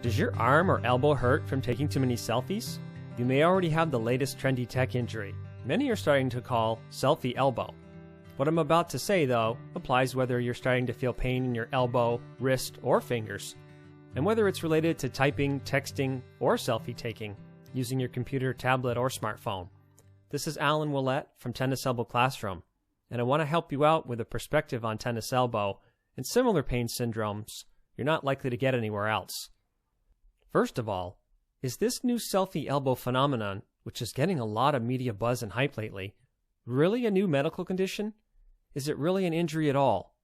Does your arm or elbow hurt from taking too many selfies? You may already have the latest trendy tech injury. Many are starting to call Selfie Elbow. What I'm about to say, though, applies whether you're starting to feel pain in your elbow, wrist, or fingers, and whether it's related to typing, texting, or selfie taking using your computer, tablet, or smartphone. This is Alan Willett from Tennis Elbow Classroom, and I want to help you out with a perspective on tennis elbow and similar pain syndromes you're not likely to get anywhere else. First of all, is this new selfie elbow phenomenon, which is getting a lot of media buzz and hype lately, really a new medical condition? Is it really an injury at all?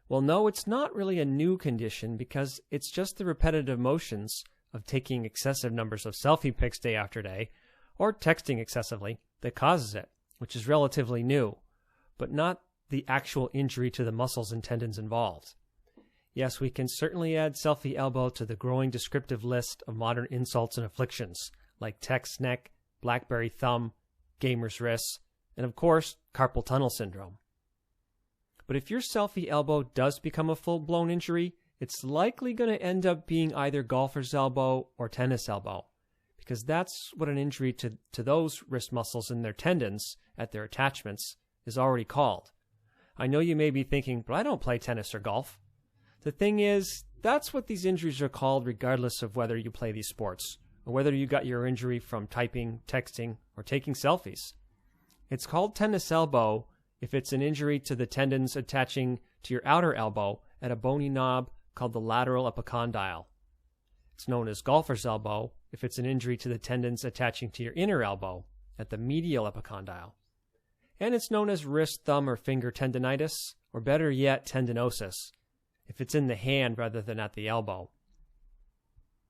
Well, no, it's not really a new condition because it's just the repetitive motions of taking excessive numbers of selfie pics day after day, or texting excessively, that causes it, which is relatively new, but not the actual injury to the muscles and tendons involved. Yes, we can certainly add selfie elbow to the growing descriptive list of modern insults and afflictions, like text neck, BlackBerry thumb, gamer's wrist, and of course, carpal tunnel syndrome. But if your selfie elbow does become a full-blown injury, it's likely going to end up being either golfer's elbow or tennis elbow, because that's what an injury to those wrist muscles and their tendons at their attachments is already called. I know you may be thinking, but I don't play tennis or golf. The thing is, that's what these injuries are called regardless of whether you play these sports, or whether you got your injury from typing, texting, or taking selfies. It's called tennis elbow if it's an injury to the tendons attaching to your outer elbow at a bony knob called the lateral epicondyle. It's known as golfer's elbow if it's an injury to the tendons attaching to your inner elbow at the medial epicondyle. And it's known as wrist, thumb, or finger tendinitis, or better yet, tendinosis, if it's in the hand rather than at the elbow.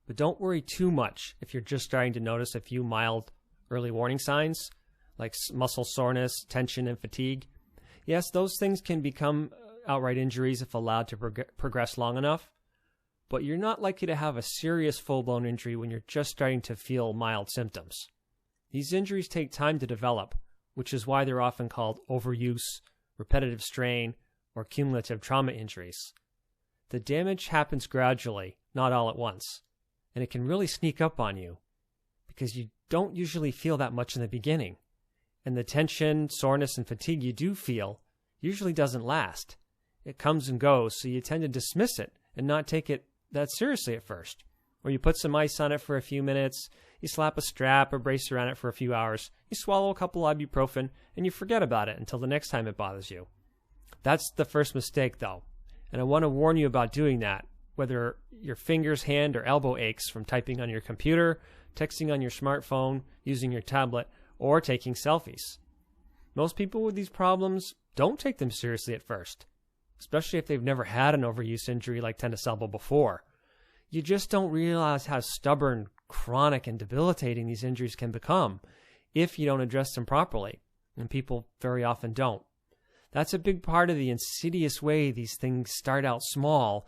But don't worry too much if you're just starting to notice a few mild early warning signs, like muscle soreness, tension, and fatigue. Yes, those things can become outright injuries if allowed to progress long enough, but you're not likely to have a serious full-blown injury when you're just starting to feel mild symptoms. These injuries take time to develop, which is why they're often called overuse, repetitive strain, or cumulative trauma injuries. The damage happens gradually, not all at once, and it can really sneak up on you because you don't usually feel that much in the beginning, and the tension, soreness, and fatigue you do feel usually doesn't last. It comes and goes, so you tend to dismiss it and not take it that seriously at first. Or you put some ice on it for a few minutes, you slap a strap or brace around it for a few hours, you swallow a couple ibuprofen, and you forget about it until the next time it bothers you. That's the first mistake, though, and I want to warn you about doing that, whether your fingers, hand, or elbow aches from typing on your computer, texting on your smartphone, using your tablet, or taking selfies. Most people with these problems don't take them seriously at first, especially if they've never had an overuse injury like tennis elbow before. You just don't realize how stubborn, chronic, and debilitating these injuries can become if you don't address them properly, and people very often don't. That's a big part of the insidious way these things start out small,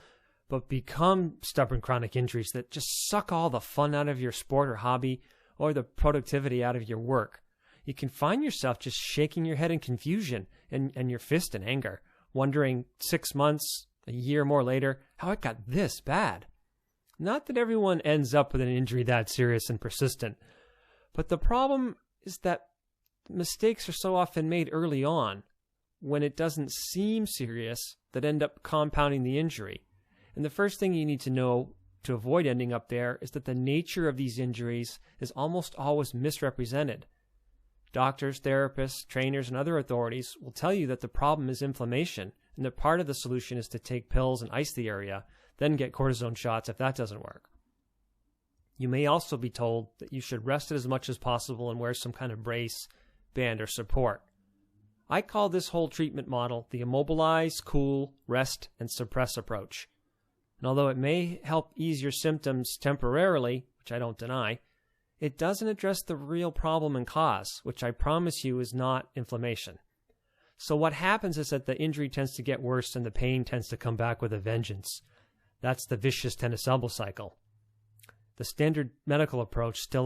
but become stubborn chronic injuries that just suck all the fun out of your sport or hobby, or the productivity out of your work. You can find yourself just shaking your head in confusion and your fist in anger, wondering 6 months, a year more later, how it got this bad. Not that everyone ends up with an injury that serious and persistent, but the problem is that mistakes are so often made early on when it doesn't seem serious that end up compounding the injury. And the first thing you need to know to avoid ending up there is that the nature of these injuries is almost always misrepresented. Doctors, therapists, trainers, and other authorities will tell you that the problem is inflammation, and that part of the solution is to take pills and ice the area, then get cortisone shots if that doesn't work. You may also be told that you should rest it as much as possible and wear some kind of brace, band, or support. I call this whole treatment model the immobilize, cool, rest, and suppress approach. And although it may help ease your symptoms temporarily, which I don't deny, it doesn't address the real problem and cause, which I promise you is not inflammation. So what happens is that the injury tends to get worse and the pain tends to come back with a vengeance. That's the vicious tennis elbow cycle. The standard medical approach still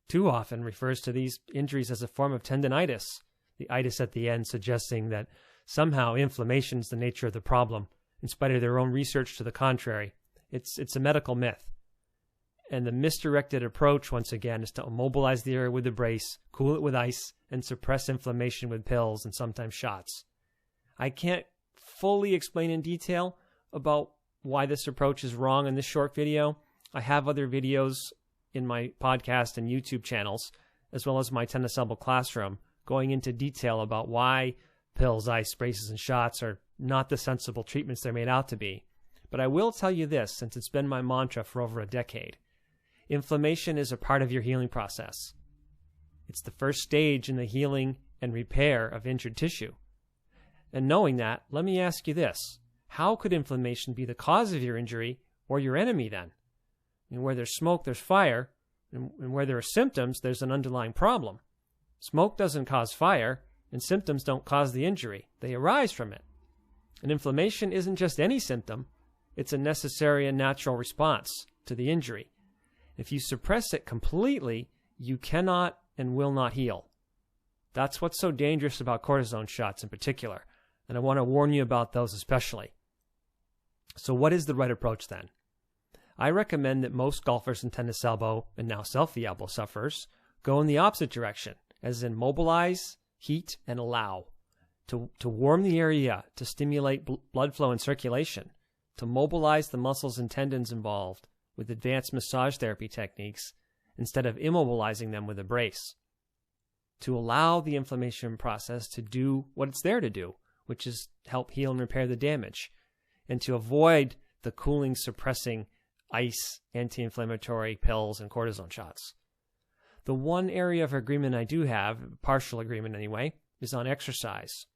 too often refers to these injuries as a form of tendinitis, the itis at the end suggesting that somehow inflammation is the nature of the problem, in spite of their own research to the contrary. It's a medical myth. And the misdirected approach, once again, is to immobilize the area with a brace, cool it with ice, and suppress inflammation with pills and sometimes shots. I can't fully explain in detail about why this approach is wrong in this short video. I have other videos in my podcast and YouTube channels, as well as my Tennis Elbow classroom, going into detail about why pills, ice, braces, and shots are not the sensible treatments they're made out to be. But I will tell you this, since it's been my mantra for over a decade. Inflammation is a part of your healing process. It's the first stage in the healing and repair of injured tissue. And knowing that, let me ask you this. How could inflammation be the cause of your injury or your enemy then? And where there's smoke, there's fire. And where there are symptoms, there's an underlying problem. Smoke doesn't cause fire, and symptoms don't cause the injury. They arise from it. And inflammation isn't just any symptom. It's a necessary and natural response to the injury. If you suppress it completely, you cannot and will not heal. That's what's so dangerous about cortisone shots in particular, and I want to warn you about those especially. So what is the right approach then? I recommend that most golfers in tennis elbow, and now selfie elbow sufferers, go in the opposite direction, as in mobilize, heat, and allow. To warm the area, to stimulate blood flow and circulation, to mobilize the muscles and tendons involved with advanced massage therapy techniques instead of immobilizing them with a brace. To allow the inflammation process to do what it's there to do, which is help heal and repair the damage, and to avoid the cooling, suppressing ice, anti-inflammatory pills, and cortisone shots. The one area of agreement I do have, partial agreement anyway, is on exercise,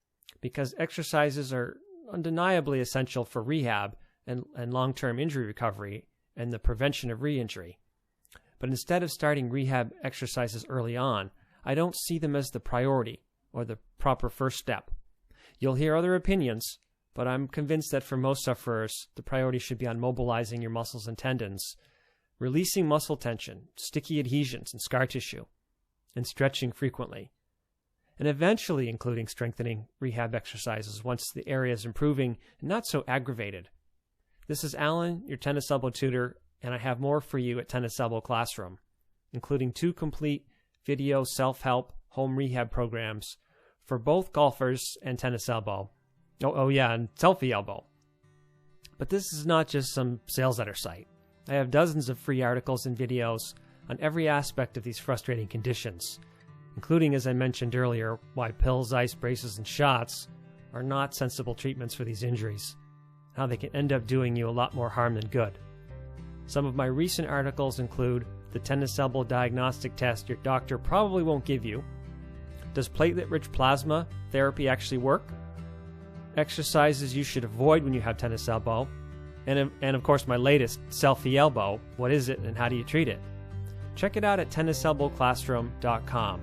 because exercises are undeniably essential for rehab and long-term injury recovery and the prevention of re-injury. But instead of starting rehab exercises early on, I don't see them as the priority or the proper first step. You'll hear other opinions, but I'm convinced that for most sufferers, the priority should be on mobilizing your muscles and tendons, releasing muscle tension, sticky adhesions and scar tissue, and stretching frequently, and eventually including strengthening rehab exercises once the area is improving and not so aggravated. This is Alan, your tennis elbow tutor, and I have more for you at Tennis Elbow Classroom, including 2 complete video self-help home rehab programs for both golfers and tennis elbow. Oh yeah, and selfie elbow. But this is not just some sales letter site. I have dozens of free articles and videos on every aspect of these frustrating conditions, including, as I mentioned earlier, why pills, ice, braces, and shots are not sensible treatments for these injuries, how they can end up doing you a lot more harm than good. Some of my recent articles include the tennis elbow diagnostic test your doctor probably won't give you. Does platelet-rich plasma therapy actually work? Exercises you should avoid when you have tennis elbow. And of course my latest, Selfie Elbow, what is it and how do you treat it? Check it out at tenniselbowclassroom.com.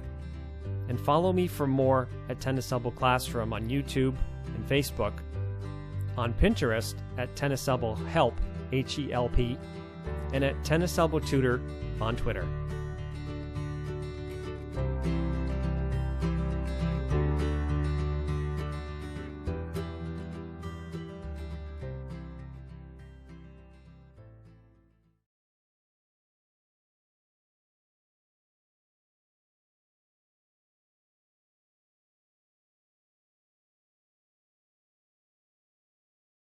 And follow me for more at Tennis Elbow Classroom on YouTube and Facebook, on Pinterest at Tennis Elbow Help, HELP, and at Tennis Elbow Tutor on Twitter.